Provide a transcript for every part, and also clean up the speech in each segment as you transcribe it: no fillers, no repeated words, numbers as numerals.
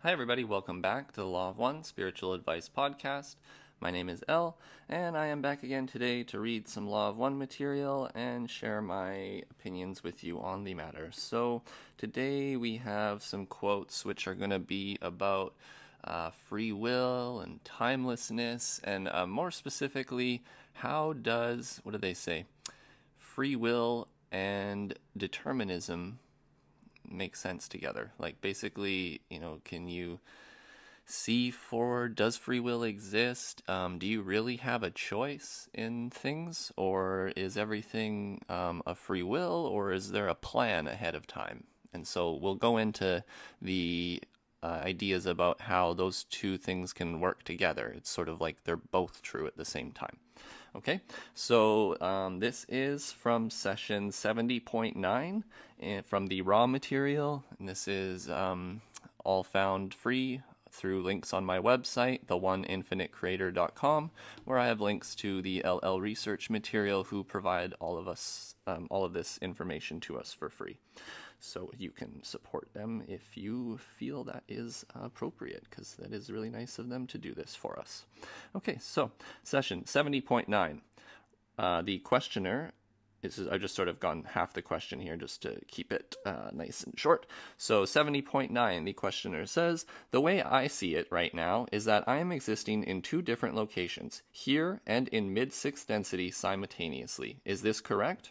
Hi everybody, welcome back to the Law of One Spiritual Advice Podcast. My name is Elle, and I am back again today to read some Law of One material and share my opinions with you on the matter. So today we have some quotes which are going to be about free will and timelessness, and more specifically, how does, what do they say, free will and determinism make sense together? Like basically, can you see forward? Does free will exist? Do you really have a choice in things, or is everything a free will, or is there a plan ahead of time? And so we'll go into the ideas about how those two things can work together. It's sort of like they're both true at the same time. Okay, so this is from session 70.9 from the raw material, and this is all found free through links on my website, theoneinfinitecreator.com, where I have links to the LL research material who provide all of this information to us for free. So you can support them if you feel that is appropriate, because that is really nice of them to do this for us. Okay, so session 70.9. The questioner, I've just sort of gone half the question here just to keep it nice and short. So 70.9, the questioner says, "The way I see it right now is that I am existing in two different locations, here and in mid-sixth density simultaneously. Is this correct?"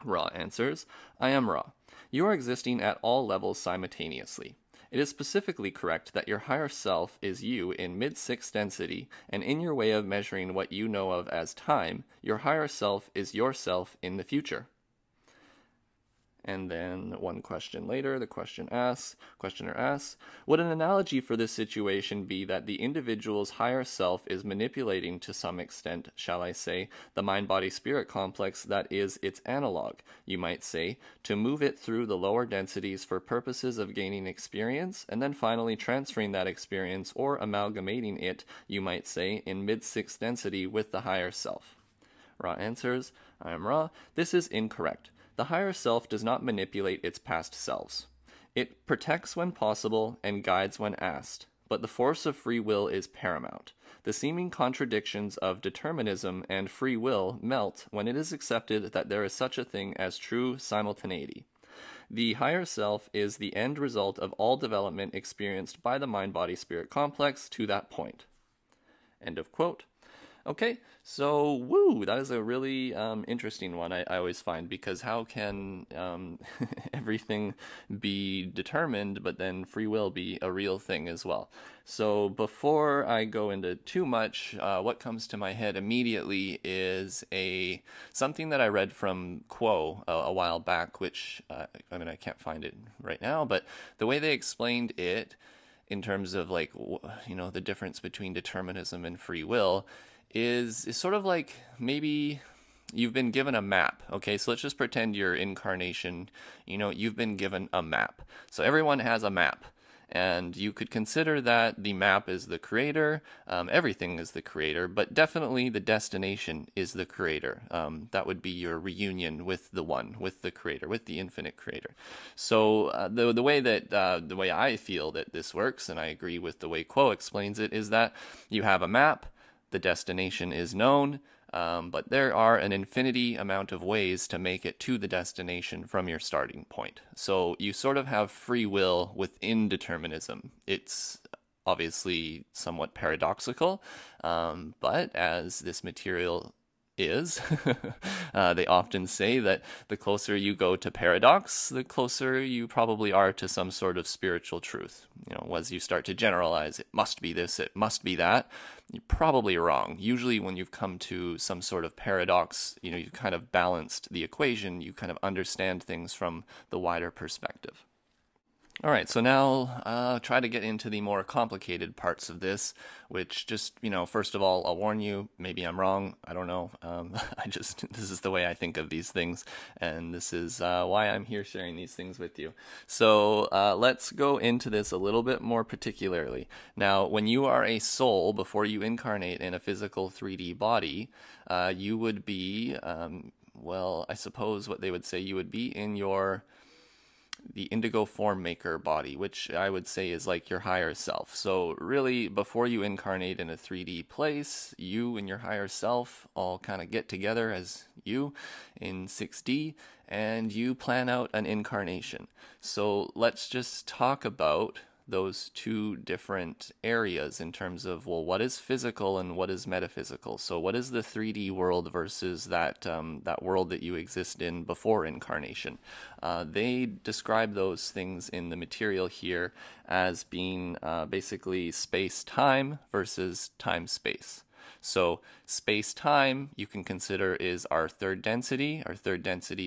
Ra answers, "I am Ra. You are existing at all levels simultaneously. It is specifically correct that your higher self is you in mid-sixth density, and in your way of measuring what you know of as time, your higher self is yourself in the future." And then one question later, the questioner asks, "Would an analogy for this situation be that the individual's higher self is manipulating to some extent, shall I say, the mind-body-spirit complex that is its analog, you might say, to move it through the lower densities for purposes of gaining experience, and then finally transferring that experience or amalgamating it, you might say, in mid-sixth density with the higher self?" Ra answers, "I am Ra. This is incorrect. The higher self does not manipulate its past selves. It protects when possible and guides when asked, but the force of free will is paramount. The seeming contradictions of determinism and free will melt when it is accepted that there is such a thing as true simultaneity. The higher self is the end result of all development experienced by the mind-body-spirit complex to that point." End of quote. Okay, so that is a really interesting one, I always find, because how can everything be determined, but then free will be a real thing as well? So before I go into too much, what comes to my head immediately is something that I read from Quo a while back, which, I can't find it right now, but the way they explained it in terms of the difference between determinism and free will is sort of like maybe you've been given a map. Okay, so let's just pretend you're Incarnation. You've been given a map. So everyone has a map. And you could consider that the map is the creator, everything is the creator, but definitely the destination is the creator. That would be your reunion with the one, with the creator, with the infinite creator. So the way I feel that this works, and I agree with the way Quo explains it, is that you have a map, the destination is known, but there are an infinity amount of ways to make it to the destination from your starting point. So you sort of have free will within determinism. It's obviously somewhat paradoxical, but as this material is, they often say that the closer you go to paradox, the closer you probably are to some sort of spiritual truth. As you start to generalize, it must be this, it must be that, you're probably wrong. Usually when you've come to some sort of paradox, you've kind of balanced the equation, you kind of understand things from the wider perspective. All right, so now try to get into the more complicated parts of this, which just, first of all, I'll warn you, maybe I'm wrong, I don't know. This is the way I think of these things, and this is why I'm here sharing these things with you. So let's go into this a little bit more particularly. Now, when you are a soul, before you incarnate in a physical 3D body, you would be, I suppose what they would say, you would be in your the indigo form maker body, which I would say is like your higher self. So really, before you incarnate in a 3D place, you and your higher self all kind of get together as you in 6D, and you plan out an incarnation. So let's just talk about those two different areas in terms of, well, what is physical and what is metaphysical? So what is the 3D world versus that world that you exist in before incarnation? They describe those things in the material here as being basically space-time versus time-space. So space-time you can consider is our third density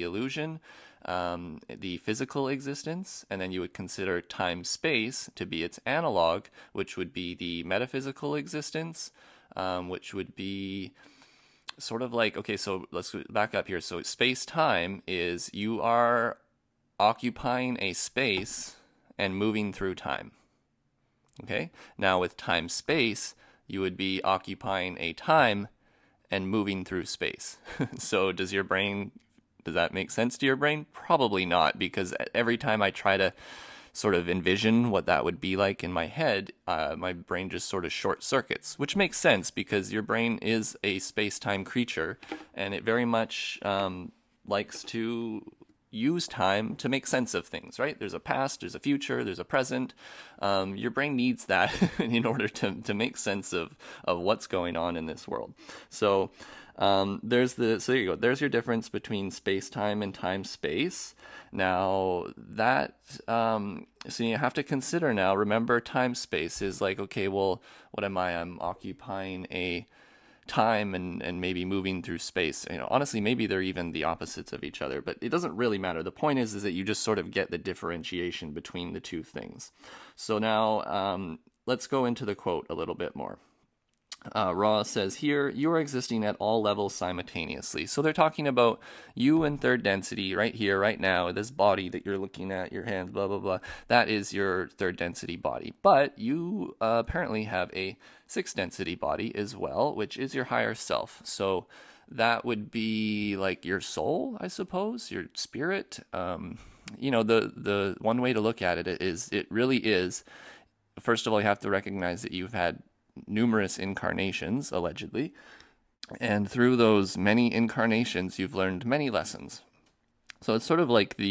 illusion, the physical existence, and then you would consider time-space to be its analog, which would be the metaphysical existence, which would be sort of like, okay, so let's back up here. So space-time is you are occupying a space and moving through time. Okay? Now with time-space, you would be occupying a time and moving through space. So does that make sense to your brain? Probably not, because every time I try to sort of envision what that would be like in my head, my brain just sort of short circuits, which makes sense because your brain is a space-time creature, and it very much likes to use time to make sense of things, right? There's a past, there's a future, there's a present. Your brain needs that in order to make sense of what's going on in this world. So so there you go. There's your difference between space-time and time-space. Now that, so you have to consider now, remember time-space is like, okay, well, what am I? I'm occupying a time and maybe moving through space. Honestly, maybe they're even the opposites of each other, but it doesn't really matter. The point is that you just sort of get the differentiation between the two things. So now let's go into the quote a little bit more. Ra says here, you are existing at all levels simultaneously. So they're talking about you in third density right here, right now, this body that you're looking at, your hands, blah, blah, blah. That is your third density body. But you apparently have a sixth density body as well, which is your higher self. So that would be like your soul, I suppose, your spirit. The one way to look at it is, it really is, first of all, you have to recognize that you've had numerous incarnations, allegedly, and through those many incarnations you've learned many lessons. So it's sort of like the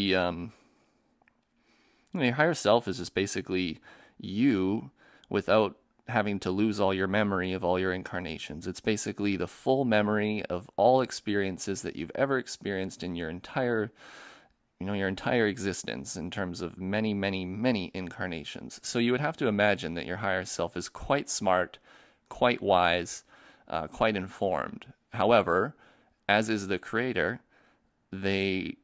your higher self is just basically you without having to lose all your memory of all your incarnations. It's basically the full memory of all experiences that you've ever experienced in your entire existence in terms of many, many, many incarnations. So you would have to imagine that your higher self is quite smart, quite wise, quite informed. However, as is the creator, right,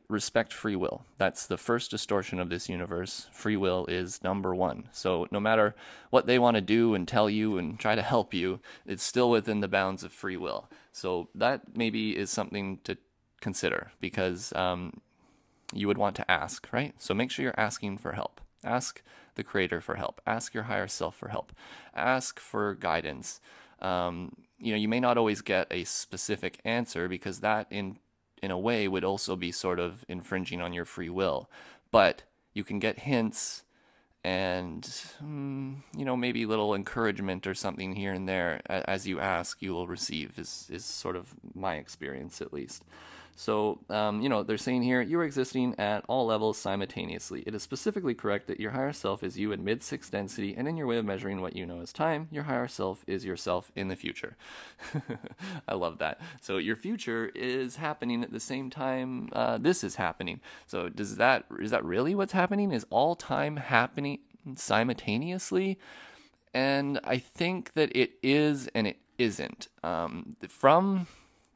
respect free will. That's the first distortion of this universe. Free will is number one. So no matter what they want to do and tell you and try to help you, it's still within the bounds of free will. So that maybe is something to consider, because you would want to ask, right? So make sure you're asking for help. Ask the creator for help. Ask your higher self for help. Ask for guidance. You may not always get a specific answer, because that in a way would also be sort of infringing on your free will, but you can get hints and maybe little encouragement or something here and there. As you ask, you will receive, is sort of my experience, at least. So, they're saying here, you are existing at all levels simultaneously. It is specifically correct that your higher self is you in mid-sixth density, and in your way of measuring what you know as time, your higher self is yourself in the future. I love that. So your future is happening at the same time this is happening. So is that really what's happening? Is all time happening simultaneously? And I think that it is and it isn't.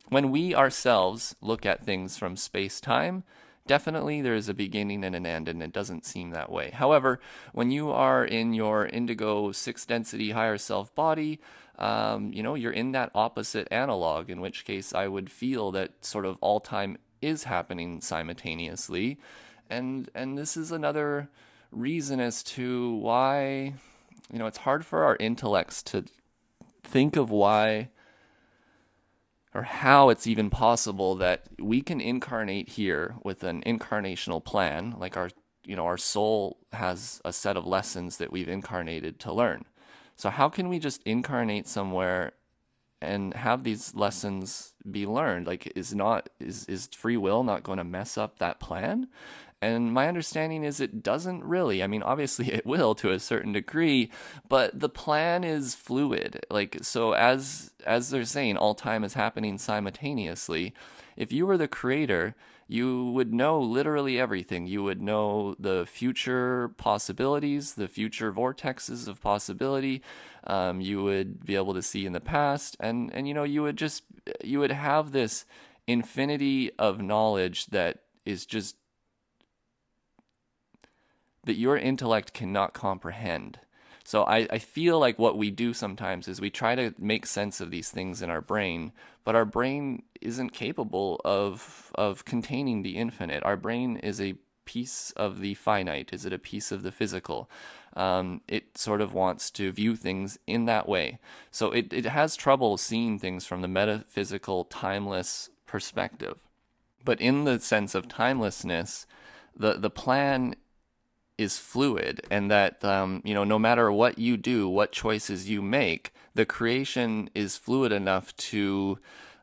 When we ourselves look at things from space-time, definitely there is a beginning and an end, and it doesn't seem that way. However, when you are in your indigo sixth density higher self body, you're in that opposite analog, in which case I would feel that sort of all time is happening simultaneously. And this is another reason as to why, it's hard for our intellects to think of why or how it's even possible that we can incarnate here with an incarnational plan, like our soul has a set of lessons that we've incarnated to learn. So how can we just incarnate somewhere and have these lessons be learned? Like, is free will not going to mess up that plan? And my understanding is it doesn't really. I mean, obviously it will to a certain degree, but the plan is fluid. Like, so as they're saying, all time is happening simultaneously. If you were the creator, you would know literally everything. You would know the future possibilities, the future vortexes of possibility. You would be able to see in the past, and you would have this infinity of knowledge that is just that your intellect cannot comprehend. So I feel like what we do sometimes is we try to make sense of these things in our brain, but our brain isn't capable of containing the infinite. Our brain is a piece of the finite. Is it a piece of the physical? It sort of wants to view things in that way. So it has trouble seeing things from the metaphysical, timeless perspective. But in the sense of timelessness, the plan is fluid, and that no matter what you do, what choices you make, the creation is fluid enough to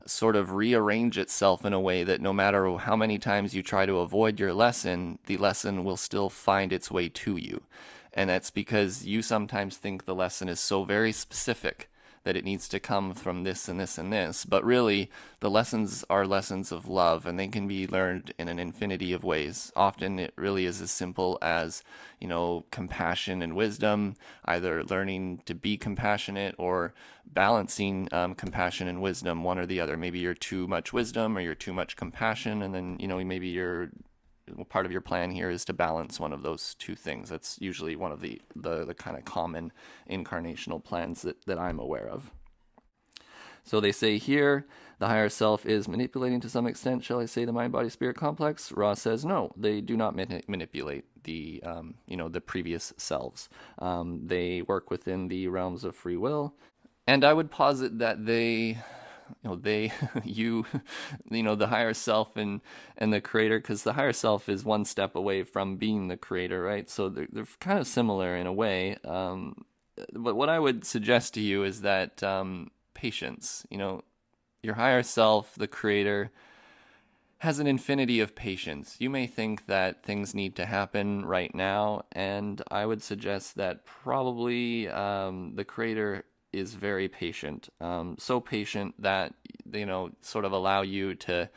sort of rearrange itself in a way that no matter how many times you try to avoid your lesson, the lesson will still find its way to you. And that's because you sometimes think the lesson is so very specific that it needs to come from this and this and this. But really, the lessons are lessons of love, and they can be learned in an infinity of ways. Often it really is as simple as, compassion and wisdom, either learning to be compassionate or balancing compassion and wisdom, one or the other. Maybe you're too much wisdom or you're too much compassion, and then, maybe you're part of your plan here is to balance one of those two things. That's usually one of the kind of common incarnational plans that I'm aware of. So they say here, the higher self is manipulating to some extent, shall I say, the mind-body-spirit complex? Ross says no, they do not manipulate the previous selves. They work within the realms of free will, and I would posit that the higher self and the creator, because the higher self is one step away from being the creator, right? So they're kind of similar in a way. But what I would suggest to you is that patience, your higher self, the creator, has an infinity of patience. You may think that things need to happen right now, and I would suggest that probably the creator is very patient, so patient that sort of allow you to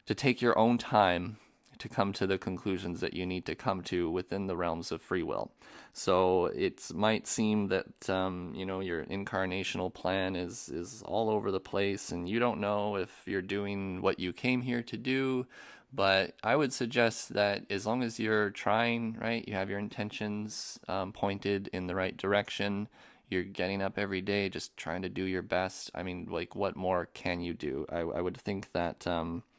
take your own time to come to the conclusions that you need to come to within the realms of free will. So it might seem that your incarnational plan is all over the place, and you don't know if you're doing what you came here to do. But I would suggest that as long as you're trying, right, you have your intentions pointed in the right direction, you're getting up every day just trying to do your best. I mean, like, what more can you do? I would think that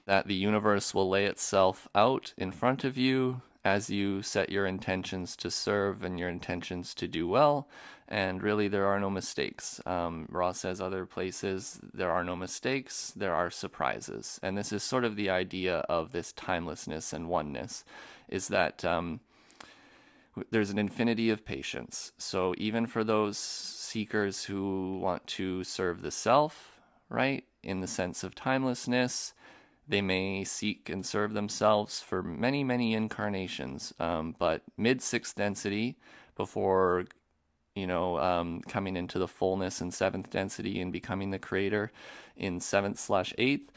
that the universe will lay itself out in front of you as you set your intentions to serve and your intentions to do well. And really, there are no mistakes. Ross says other places, there are no mistakes, there are surprises. And this is sort of the idea of this timelessness and oneness, is that there's an infinity of patience. So even for those seekers who want to serve the self, right, in the sense of timelessness, they may seek and serve themselves for many, many incarnations. But mid-sixth density, before coming into the fullness in seventh density and becoming the creator in 7th/8th,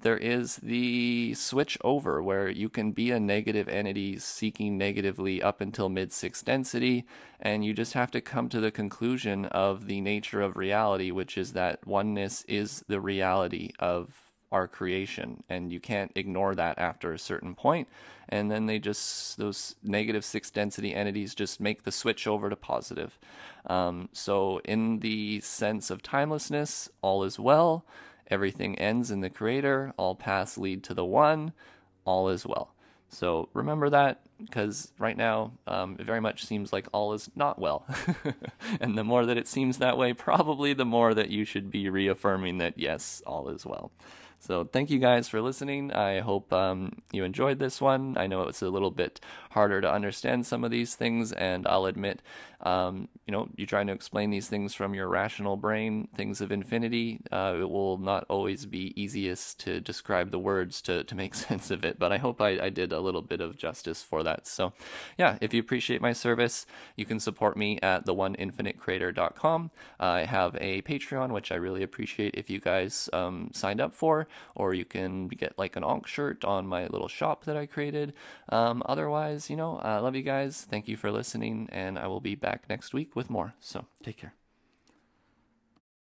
there is the switch over where you can be a negative entity seeking negatively up until mid-6th density, and you just have to come to the conclusion of the nature of reality, which is that oneness is the reality of our creation, and you can't ignore that after a certain point. And then those negative 6th density entities just make the switch over to positive. So in the sense of timelessness, all is well, everything ends in the creator, all paths lead to the one, all is well. So remember that, because right now it very much seems like all is not well. And the more that it seems that way, probably the more that you should be reaffirming that, yes, all is well. So thank you guys for listening. I hope you enjoyed this one. I know it's a little bit harder to understand some of these things, and I'll admit, you're trying to explain these things from your rational brain, things of infinity. It will not always be easiest to describe the words to make sense of it, but I hope I did a little bit of justice for that. So yeah, if you appreciate my service, you can support me at theoneinfinitecreator.com. I have a Patreon, which I really appreciate if you guys signed up for, or you can get like an Onk shirt on my little shop that I created. Otherwise, I love you guys. Thank you for listening, and I will be back next week with more. So take care.